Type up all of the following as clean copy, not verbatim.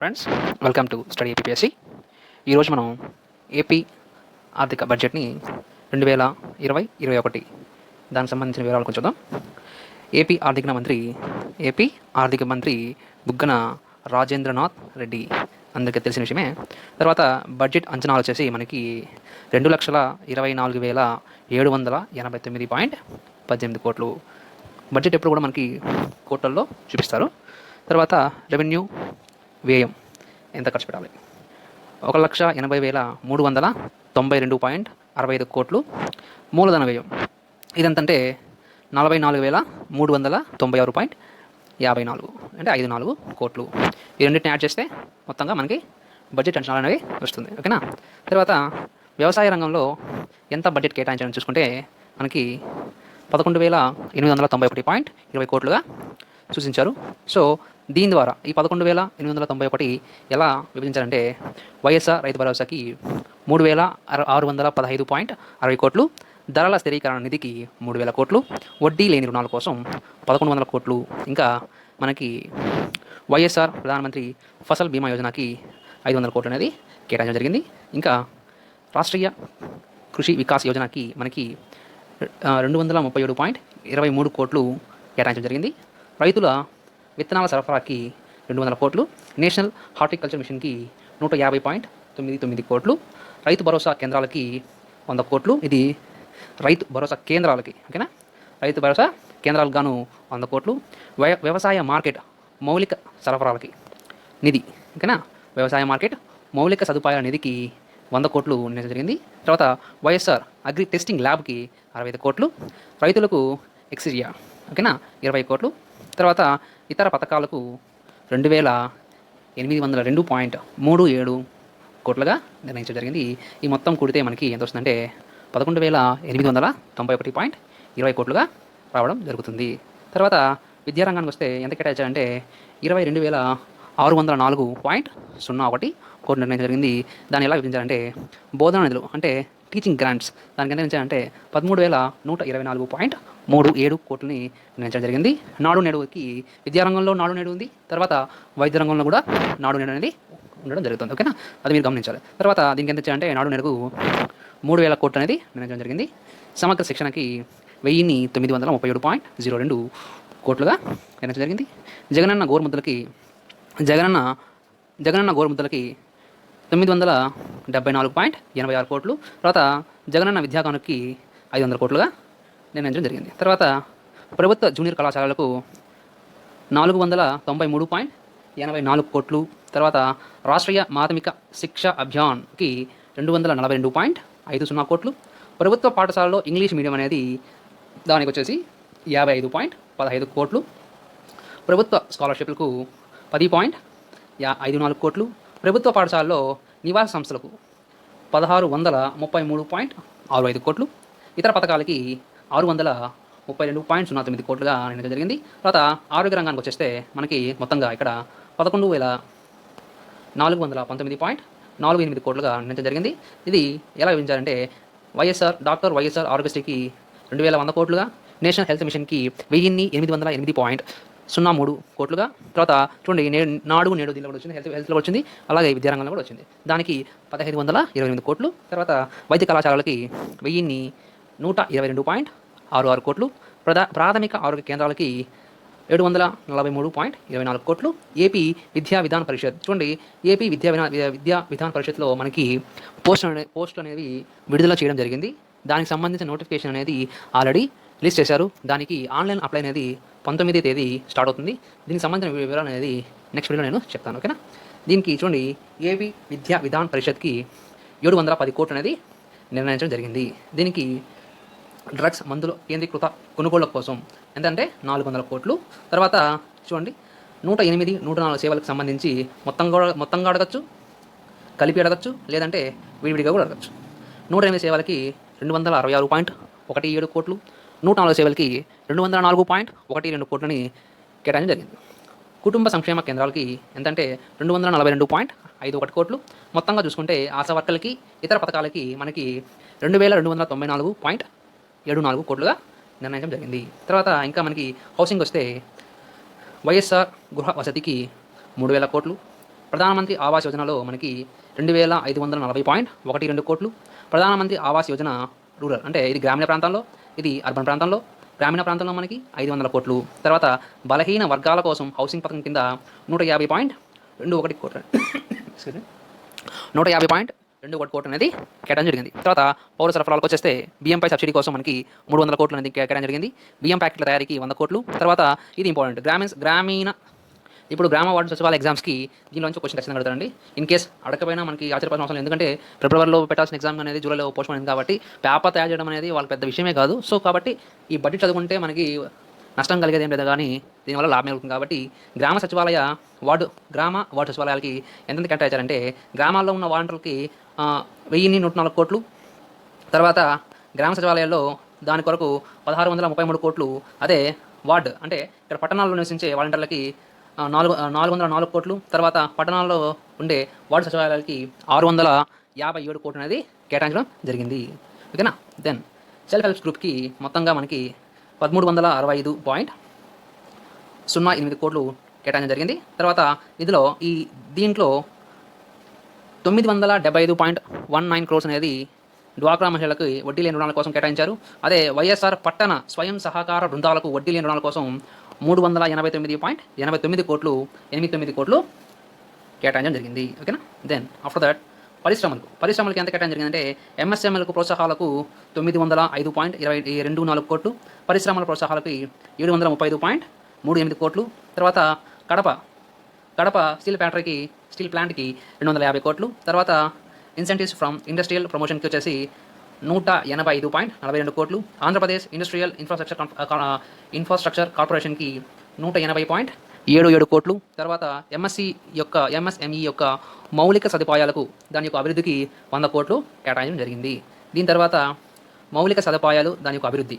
Friends, welcome to study APSC. ఈరోజు మనం AP ఆర్థిక బడ్జెట్ని 2020-21 దానికి సంబంధించిన వివరాలు కొంచెం చూద్దాం. ఏపీ ఆర్థిక మంత్రి బుగ్గన రాజేంద్రనాథ్ రెడ్డి అందరికీ తెలిసిన విషయమే. తర్వాత బడ్జెట్ అంచనాలు వచ్చేసి మనకి 2,24,789.18 కోట్లు. బడ్జెట్ ఎప్పుడు కూడా మనకి కోట్లలో చూపిస్తారు. తర్వాత రెవెన్యూ వ్యయం ఎంత ఖర్చు పెట్టాలి? 1,80,392.65 కోట్లు. మూలధన వ్యయం ఇదంతంటే 44,396.54 అంటే 54 కోట్లు. ఈ రెండింటిని యాడ్ చేస్తే మొత్తంగా మనకి బడ్జెట్ అంచనాలు అనేవి వస్తుంది. ఓకేనా? తర్వాత వ్యవసాయ రంగంలో ఎంత బడ్జెట్ కేటాయించాలని చూసుకుంటే మనకి 11,891.20 కోట్లుగా సూచించారు. సో దీని ద్వారా ఈ 11,891 ఎలా విభజించారంటే వైఎస్ఆర్ రైతు భరోసాకి 3,615.60 కోట్లు, ధరల స్థిరీకరణ నిధికి 3,000 కోట్లు, వడ్డీ లేని రుణాల కోసం 1,100 కోట్లు, ఇంకా మనకి వైఎస్ఆర్ ప్రధానమంత్రి ఫసల్ బీమా యోజనకి 500 కోట్లు అనేది కేటాయించడం జరిగింది. ఇంకా రాష్ట్రీయ కృషి వికాస్ యోజనకి మనకి 237.23 కోట్లు కేటాయించడం జరిగింది. రైతుల విత్తనాల సరఫరాకి 200 కోట్లు, నేషనల్ హార్టికల్చర్ మిషన్కి 150.99 కోట్లు, రైతు భరోసా కేంద్రాలకి 100 కోట్లు. ఇది రైతు భరోసా కేంద్రాలకి, ఓకేనా? రైతు భరోసా కేంద్రాలకు గాను 100 కోట్లు. వ్యవసాయ మార్కెట్ మౌలిక సరఫరాలకి నిధి, ఓకేనా? వ్యవసాయ మార్కెట్ మౌలిక సదుపాయాల నిధికి 100 కోట్లు నిర్ణయించడం జరిగింది. తర్వాత వైఎస్ఆర్ అగ్రి టెస్టింగ్ ల్యాబ్కి 65 కోట్లు, రైతులకు ఎక్సిరియా, ఓకేనా, 20 కోట్లు. తర్వాత ఇతర పథకాలకు 2,802.37 కోట్లుగా నిర్ణయించడం జరిగింది. ఈ మొత్తం కూడితే మనకి ఎంత వస్తుందంటే 11,891.20 కోట్లుగా రావడం జరుగుతుంది. తర్వాత విద్యారంగానికి వస్తే ఎంత కేటాయించారంటే 22,604.01 కోట్లు నిర్ణయించడం జరిగింది. దాన్ని ఎలా విభజించారంటే బోధనా నిధులు అంటే టీచింగ్ గ్రాంట్స్ దానికి ఎంత నిర్ణయించారంటే 13,124.37 కోట్లని నిర్ణయించడం జరిగింది. నాడు నేడుకి విద్యారంగంలో నాడు నేడు ఉంది. తర్వాత వైద్య రంగంలో కూడా నాడు నేడు అనేది ఉండడం జరుగుతుంది. ఓకేనా? అది మీరు గమనించాలి. తర్వాత దీనికి ఎంత ఇచ్చారంటే నాడు నేడుకు 3,000 కోట్లు అనేది నిర్ణయించడం జరిగింది. సమగ్ర శిక్షణకి 1,937.02 కోట్లుగా నిర్ణయించడం జరిగింది. జగనన్న గోరుముద్దలకి 974.86 కోట్లు. తర్వాత జగనన్న విద్యాకానుకి 500 కోట్లుగా నిర్ణయించడం జరిగింది. తర్వాత ప్రభుత్వ జూనియర్ కళాశాలలకు 493.84 కోట్లు. తర్వాత రాష్ట్రీయ మాధ్యమిక శిక్ష అభియాన్కి 242.50 కోట్లు. ప్రభుత్వ పాఠశాలలో ఇంగ్లీష్ మీడియం అనేది దానికి వచ్చేసి 55.15 కోట్లు. ప్రభుత్వ స్కాలర్షిప్లకు 10.54 కోట్లు. ప్రభుత్వ పాఠశాలలో నివాస సంస్థలకు 1,633.65 కోట్లు. ఇతర పథకాలకి 632.09 కోట్లుగా నిర్ణయించడం జరిగింది. తర్వాత ఆరోగ్య రంగానికి వచ్చేస్తే మనకి మొత్తంగా ఇక్కడ 11,419.48 కోట్లుగా నిర్ణయించడం జరిగింది. ఇది ఎలా విభజించారంటే డాక్టర్ వైఎస్ఆర్ ఆరోగ్యశ్రీకి 2,100 కోట్లుగా, నేషనల్ హెల్త్ మిషన్కి 1,808.03 కోట్లుగా. తర్వాత చూడండి నాడు నేడు దీనిలో కూడా వచ్చింది, హెల్త్లో వచ్చింది, అలాగే విద్యారంగంలో కూడా వచ్చింది. దానికి 1,528 కోట్లు. తర్వాత వైద్య కళాశాలలకి 1,122.66 కోట్లు. ప్రాథమిక ఆరోగ్య కేంద్రాలకి 743.24 కోట్లు. ఏపీ విద్యా విధాన పరిషత్ చూడండి, ఏపీ విద్యా విధాన పరిషత్లో మనకి పోస్ట్ అనేవి విడుదల చేయడం జరిగింది. దానికి సంబంధించిన నోటిఫికేషన్ అనేది ఆల్రెడీ రిలీజ్ చేశారు. దానికి ఆన్లైన్ అప్లై అనేది 19వ తేదీ స్టార్ట్ అవుతుంది. దీనికి సంబంధించిన వివరాలు అనేది నెక్స్ట్ వీడియోలో నేను చెప్తాను. ఓకేనా? దీనికి చూడండి, ఏపీ విద్యా విధాన పరిషత్కి 710 కోట్లు అనేది నిర్ణయించడం జరిగింది. దీనికి డ్రగ్స్ మందులు కేంద్రీకృత కొనుగోళ్ల కోసం ఎంతంటే 400 కోట్లు. తర్వాత చూడండి, 108, 104 సేవలకు సంబంధించి మొత్తంగా అడగచ్చు, కలిపి అడగచ్చు, లేదంటే విడివిడిగా కూడా అడగచ్చు. 108 సేవలకి 266.17 కోట్లు, 104 సేవలకి 204.12 కోట్లని కేటాయించడం జరిగింది. కుటుంబ సంక్షేమ కేంద్రాలకి ఎంతంటే 242.51 కోట్లు. మొత్తంగా చూసుకుంటే ఆశా వర్కర్లకి ఇతర పథకాలకి మనకి 2,294.74 కోట్లుగా నిర్ణయించడం జరిగింది. తర్వాత ఇంకా మనకి హౌసింగ్ వస్తే వైఎస్ఆర్ గృహ వసతికి 3,000 కోట్లు, ప్రధానమంత్రి ఆవాస్ యోజనలో మనకి 2540.12 కోట్లు. ప్రధానమంత్రి ఆవాస్ యోజన రూరల్ అంటే ఇది గ్రామీణ ప్రాంతాల్లో, ఇది అర్బన్ ప్రాంతంలో. గ్రామీణ ప్రాంతంలో మనకి 500 కోట్లు. తర్వాత బలహీన వర్గాల కోసం హౌసింగ్ పథకం కింద 150.21 కోట్లు 150.21 కోట్లు అనేది కేటాయించడం జరిగింది. తర్వాత పౌర సరఫరాలకు వచ్చేస్తే బియ్యంపై సబ్సిడీ కోసం మనకి 300 కోట్లు అనేది కేటాయించడం జరిగింది. బియ్యం ప్యాకెట్ల తయారీకి 100 కోట్లు. తర్వాత ఇది ఇంపార్టెంట్ గ్రామీణ ఇప్పుడు గ్రామ వార్డు సచివాలయ ఎగ్జామ్స్కి దీనిలోంచి క్వశ్చన్ ఖచ్చితంగా అడుగుతారండి. ఇన్ కేస్ అడగకపోయినా మనకి ఆశ్చర్యపోవాల్సిన అవసరం లేదు. ఎందుకంటే ఫిబ్రవరిలో పెట్టాల్సిన ఎగ్జామ్ అనేది జూలైలో పోస్ట్ అయింది కాబట్టి పేపర్ తయారు చేయడం అనేది వాళ్ళకి పెద్ద విషయమే కాదు. సో కాబట్టి ఈ బడ్జెట్ చదువుకుంటే మనకి నష్టం కలిగేది ఏం లేదు, కానీ దీనివల్ల లాభం కలుగుతుంది. కాబట్టి గ్రామ వార్డు సచివాలయాలకి ఎంతెంత కేటాయించారంటే గ్రామాల్లో ఉన్న వాలంటీర్లకి 1104 కోట్లు. తర్వాత గ్రామ సచివాలయాల్లో దాని కొరకు 1633 కోట్లు. అదే వార్డు అంటే ఇక్కడ పట్టణాల్లో నివసించే వాలంటీర్లకి 404 కోట్లు. తర్వాత పట్టణాల్లో ఉండే వార్డు సచివాలయాలకి 657 కోట్లు అనేది కేటాయించడం జరిగింది. ఓకేనా. దెన్ సెల్ఫ్ హెల్ప్ గ్రూప్కి మొత్తంగా మనకి 1362.08 కోట్లు కేటాయించడం జరిగింది. తర్వాత దీంట్లో 975.19 క్రోర్స్ అనేది డ్వాక్రా మహిళలకు వడ్డీ లేని రుణాల కోసం కేటాయించారు. అదే వైఎస్ఆర్ పట్టణ స్వయం సహకార బృందాలకు వడ్డీ లేని రుణాల కోసం 389.89 కోట్లు 89 కోట్లు కేటాయించడం జరిగింది. ఓకేనా. దెన్ ఆఫ్టర్ దట్ పరిశ్రమలకు ఎంత కేటాయించడం జరిగిందంటే ఎంఎస్ఎంఎల్కు ప్రోత్సాహాలకు 905.24 కోట్లు. పరిశ్రమల ప్రోత్సాహాలకి 735.38 కోట్లు. తర్వాత కడప స్టీల్ ప్లాంట్కి 250 కోట్లు. తర్వాత ఇన్సెంటివ్స్ ఫ్రమ్ ఇండస్ట్రియల్ ప్రమోషన్కి వచ్చేసి 185.42 కోట్లు. ఆంధ్రప్రదేశ్ ఇండస్ట్రియల్ ఇన్ఫ్రాస్ట్రక్చర్ కార్పొరేషన్కి 180.77 కోట్లు. తర్వాత ఎంఎస్ఎంఈ యొక్క మౌలిక సదుపాయాలకు దాని యొక్క అభివృద్ధికి 100 కోట్లు కేటాయించడం జరిగింది. దీని తర్వాత మౌలిక సదుపాయాలు దాని యొక్క అభివృద్ధి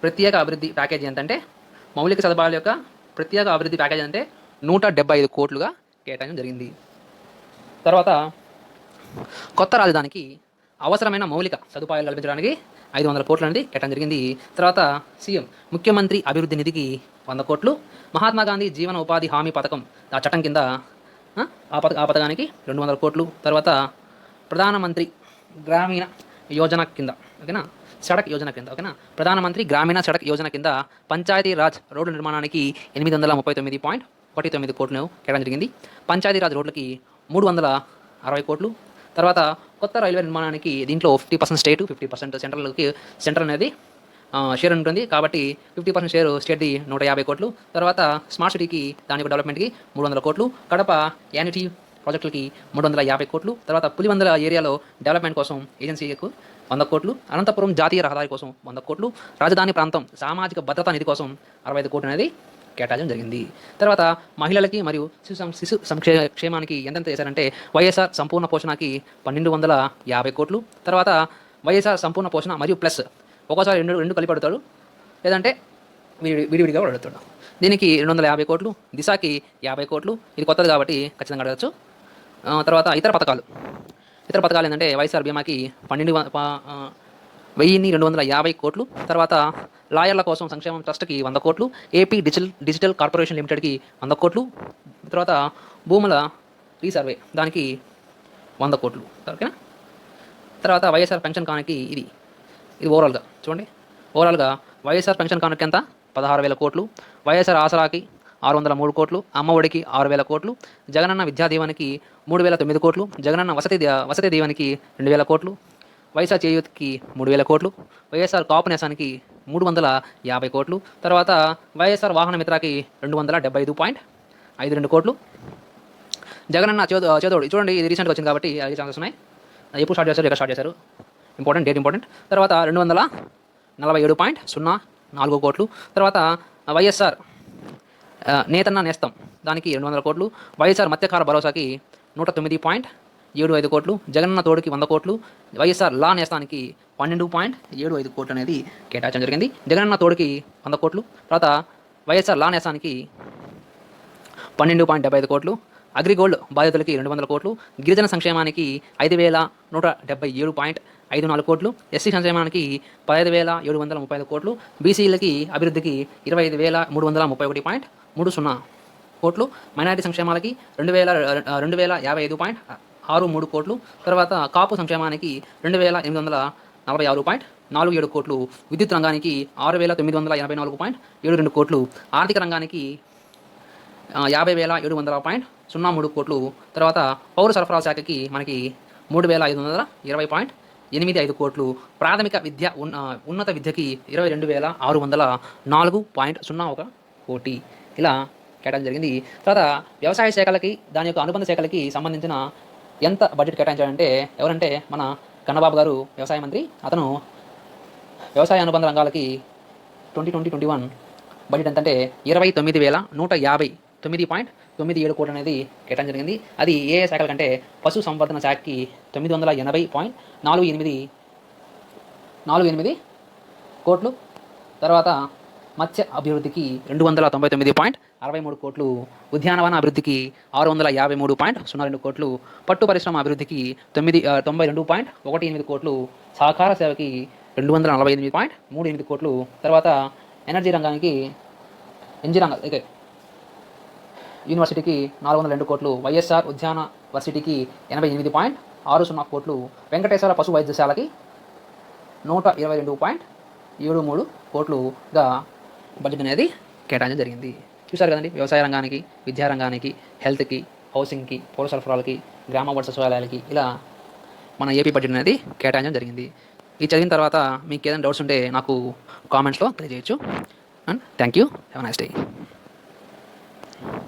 ప్రత్యేక అభివృద్ధి ప్యాకేజీ ఎంతంటే మౌలిక సదుపాయాల యొక్క ప్రత్యేక అభివృద్ధి ప్యాకేజీ అంటే 175 కోట్లుగా కేటాయించడం జరిగింది. తర్వాత కొత్త రాజధానికి అవసరమైన మౌలిక సదుపాయాలు కల్పించడానికి 500 కోట్లు అనేది కేటాయించడం జరిగింది. తర్వాత సీఎం ముఖ్యమంత్రి అభివృద్ధి నిధికి 100 కోట్లు. మహాత్మా గాంధీ జీవన ఉపాధి హామీ పథకం ఆ చట్టం కింద ఆ పథకానికి 200 కోట్లు. తర్వాత ప్రధానమంత్రి గ్రామీణ యోజన కింద ఓకేనా సడక్ యోజన కింద ఓకేనా ప్రధానమంత్రి గ్రామీణ సడక్ యోజన కింద పంచాయతీ రాజ్ రోడ్డు నిర్మాణానికి 839.19 కోట్లు కేటాయించడం జరిగింది. పంచాయతీ రాజ్ రోడ్లకి 360 కోట్లు. తర్వాత కొత్త రైల్వే నిర్మాణానికి దీంట్లో 50% స్టేటు 50% సెంట్రల్ అనేది షేర్ ఉంటుంది. కాబట్టి 50% షేర్ స్టేట్ది 150 కోట్లు. తర్వాత స్మార్ట్ సిటీకి దాని యొక్క డెవలప్మెంట్కి 300 కోట్లు. కడప యానిటీ ప్రాజెక్టులకి 350 కోట్లు. తర్వాత పులివందల ఏరియాలో డెవలప్మెంట్ కోసం ఏజెన్సీకు 100 కోట్లు. అనంతపురం జాతీయ రహదారి కోసం 100 కోట్లు. రాజధాని ప్రాంతం సామాజిక భద్రతా నిధి కోసం 65 కోట్లు అనేది కేటాయించడం జరిగింది. తర్వాత మహిళలకి మరియు శిశు క్షేమానికి ఎంతెంత చేశారంటే వైఎస్ఆర్ సంపూర్ణ పోషణకి 1250 కోట్లు. తర్వాత వైఎస్ఆర్ సంపూర్ణ పోషణ మరియు ప్లస్ ఒక్కోసారి రెండు కలిపి అడుగుతాడు, లేదంటే విడివిడిగా అడుగుతాడు. దీనికి 250 కోట్లు. దిశకి 50 కోట్లు. ఇది కొత్తది కాబట్టి ఖచ్చితంగా అడగచ్చు. తర్వాత ఇతర పథకాలు ఏంటంటే వైఎస్ఆర్ బీమాకి 1250 కోట్లు. తర్వాత లాయర్ల కోసం సంక్షేమం ట్రస్ట్కి 100 కోట్లు. ఏపీ డిజిటల్ కార్పొరేషన్ లిమిటెడ్కి 100 కోట్లు. తర్వాత భూముల రీసర్వే దానికి 100 కోట్లు. ఓకేనా. తర్వాత వైఎస్ఆర్ పెన్షన్ కానుకకి ఇది ఓవరాల్గా చూడండి. ఓవరాల్గా వైఎస్ఆర్ పెన్షన్ కానుకకి ఎంత 16,000 కోట్లు. వైఎస్ఆర్ ఆసరాకి 603 కోట్లు. అమ్మఒడికి 6,000 కోట్లు. జగనన్న విద్యా దీవెనకి 3,009 కోట్లు. జగనన్న వసతి దీవెనకి 2,000 కోట్లు. వైఎస్ఆర్ చేయూత్కి 3,000 కోట్లు. వైఎస్ఆర్ కాపు నేసానికి 350 కోట్లు. తర్వాత వైఎస్ఆర్ వాహన మిత్రకి 275.52 కోట్లు. జగనన్న చేదోడు చూడండి, ఇది రీసెంట్గా వచ్చింది కాబట్టి అడిగే ఛాన్సెస్ ఉన్నాయి. ఎప్పుడు స్టార్ట్ చేశారు డేట్ ఇంపార్టెంట్. తర్వాత 247.04 కోట్లు. తర్వాత వైఎస్ఆర్ నేతన్న నేస్తం దానికి 200 కోట్లు. వైఎస్ఆర్ మత్స్యకార భరోసాకి 109.75 కోట్లు. జగనన్న తోడుకి 100 కోట్లు. వైఎస్ఆర్ లా నేస్తానికి 12.75 కోట్లు అనేది కేటాయించడం జరిగింది. జగనన్న తోడుకి 100 కోట్లు. తర్వాత వైఎస్ఆర్ లా నేస్తానికి 12.75 కోట్లు. అగ్రిగోల్డ్ బాధితులకి 200 కోట్లు. గిరిజన సంక్షేమానికి 5,177.54 కోట్లు. ఎస్సీ సంక్షేమానికి 15,735 కోట్లు. బీసీలకి అభివృద్ధికి 25,331.30 కోట్లు, మైనారిటీ సంక్షేమాలకి 2055.63 కోట్లు, తర్వాత కాపు సంక్షేమానికి 2846.47 కోట్లు, విద్యుత్ రంగానికి 6984.72 కోట్లు, ఆర్థిక రంగానికి 50,700.03 కోట్లు, తర్వాత పౌర సరఫరాల శాఖకి మనకి 3,520.85 కోట్లు, ప్రాథమిక విద్య ఉన్నత విద్యకి 22,604.01 కోటి ఇలా కేటాయించడం జరిగింది. తర్వాత వ్యవసాయ శాఖలకి దాని యొక్క అనుబంధ శాఖలకి సంబంధించిన ఎంత బడ్జెట్ కేటాయించాడంటే ఎవరంటే మన కన్నబాబు గారు వ్యవసాయ మంత్రి. అతను వ్యవసాయ అనుబంధ రంగాలకి 2020-21 బడ్జెట్ ఎంతంటే 29,159.97 కోట్లు అనేది కేటాయించడం జరిగింది. అది ఏ శాఖల కంటే పశు సంవర్ధన శాఖకి 980.48 కోట్లు, తర్వాత మత్స్య అభివృద్ధికి 299.63 కోట్లు, ఉద్యానవన అభివృద్ధికి 653.02 కోట్లు, పట్టు పరిశ్రమ అభివృద్ధికి 92.18 కోట్లు, సహకార సేవకి 248.38 కోట్లు, తర్వాత ఎనర్జీ రంగానికి యూనివర్సిటీకి 402 కోట్లు, వైఎస్ఆర్ ఉద్యాన వర్సిటీకి 88.60 కోట్లు, వెంకటేశ్వర పశు వైద్యశాలకి 122.73 కోట్లుగా బడ్జెట్ అనేది కేటాయించడం జరిగింది. చూసారు కదండి, వ్యవసాయ రంగానికి, విద్యా రంగానికి, హెల్త్కి, హౌసింగ్కి, పౌర సరఫరాలకి, గ్రామ వార్డు సచివాలయాలకి ఇలా మన ఏపీ బడ్జెట్ అనేది కేటాయించడం జరిగింది. ఇది చదివిన తర్వాత మీకు ఏదైనా డౌట్స్ ఉంటే నాకు కామెంట్స్లో తెలియజేయచ్చు. And thank you. Have a nice day.